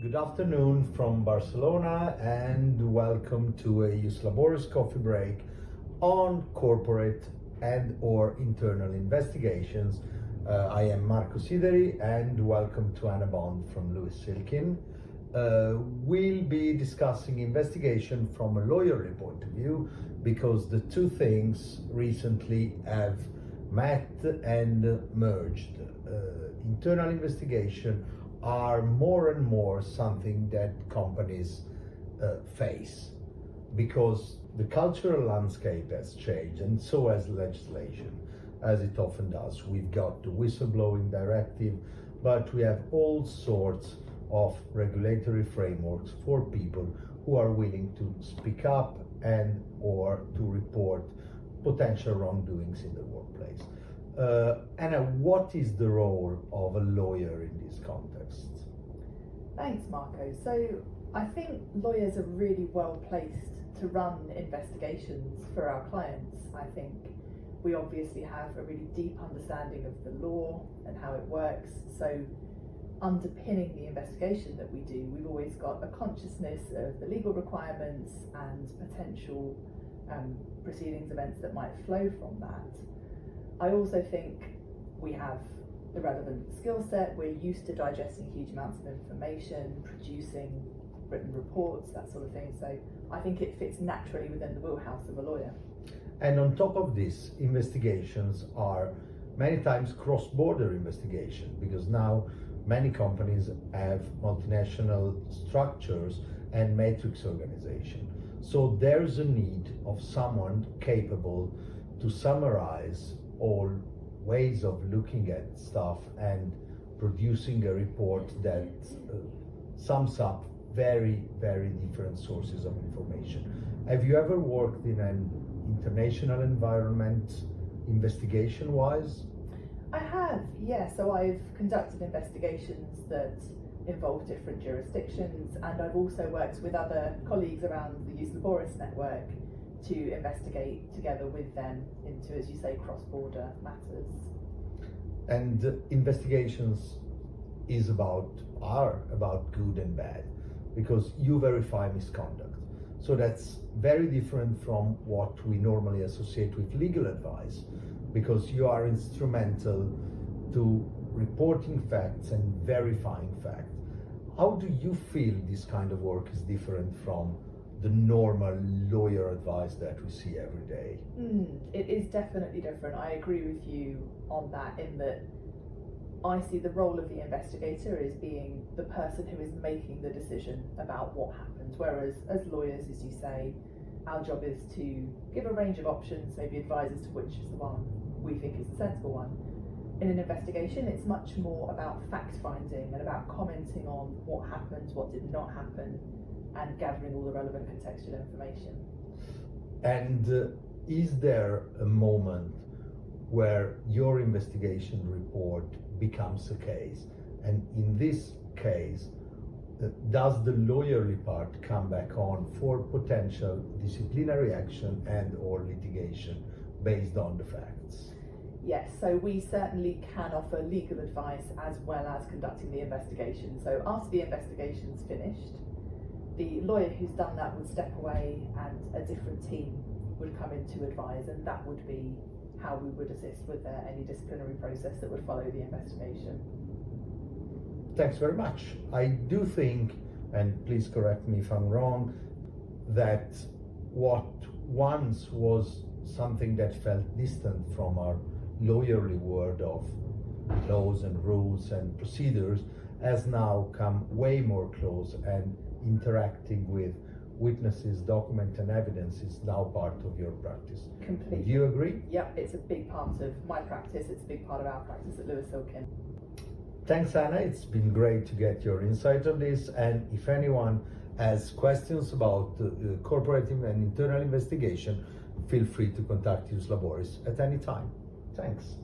Good afternoon from Barcelona and welcome to a Ius Laboris coffee break on corporate and or internal investigations. I am Marco Sideri and welcome to Anna Bond from Lewis Silkin. We'll be discussing investigation from a lawyerly point of view because the two things recently have met and merged. Internal investigation are more and more something that companies face because the cultural landscape has changed and so has legislation, as it often does. We've got the whistleblowing directive, but we have all sorts of regulatory frameworks for people who are willing to speak up and or to report potential wrongdoings in the workplace. Anna, what is the role of a lawyer in this context? Thanks, Marco. So I think lawyers are really well placed to run investigations for our clients. I think we obviously have a really deep understanding of the law and how it works. So underpinning the investigation that we do, we've always got a consciousness of the legal requirements and potential proceedings, events that might flow from that. I also think we have the relevant skill set. We're used to digesting huge amounts of information, producing written reports, that sort of thing. So I think it fits naturally within the wheelhouse of a lawyer. And on top of this, investigations are many times cross-border investigation because now many companies have multinational structures and matrix organization. So there's a need of someone capable to summarize all ways of looking at stuff and producing a report that sums up very, very different sources of information. Have you ever worked in an international environment investigation-wise? I have, yeah. So I've conducted investigations that involve different jurisdictions, and I've also worked with other colleagues around the Ius Laboris network to investigate together with them into, as you say, cross-border matters. And investigations are about good and bad because you verify misconduct. So that's very different from what we normally associate with legal advice because you are instrumental to reporting facts and verifying facts. How do you feel this kind of work is different from the normal lawyer advice that we see every day? It is definitely different. I agree with you on that, in that I see the role of the investigator as being the person who is making the decision about what happened, whereas as lawyers, as you say, our job is to give a range of options, maybe advise as to which is the one we think is the sensible one. In an investigation, it's much more about fact-finding and about commenting on what happened, what did not happen, and gathering all the relevant contextual information. And is there a moment where your investigation report becomes a case? And in this case, does the lawyerly part come back on for potential disciplinary action and or litigation based on the facts? Yes, so we certainly can offer legal advice as well as conducting the investigation. So after the investigation's finished, the lawyer who's done that would step away and a different team would come in to advise, and that would be how we would assist with any disciplinary process that would follow the investigation. Thanks very much. I do think, and please correct me if I'm wrong, that what once was something that felt distant from our lawyerly world of laws and rules and procedures has now come way more close, and interacting with witnesses, document and evidence is now part of your practice. Completely. Do you agree? Yep, it's a big part of my practice. It's a big part of our practice at Lewis Silkin. Thanks, Anna. It's been great to get your insight on this. And if anyone has questions about corporate and internal investigation, feel free to contact Ius Laboris at any time. Thanks.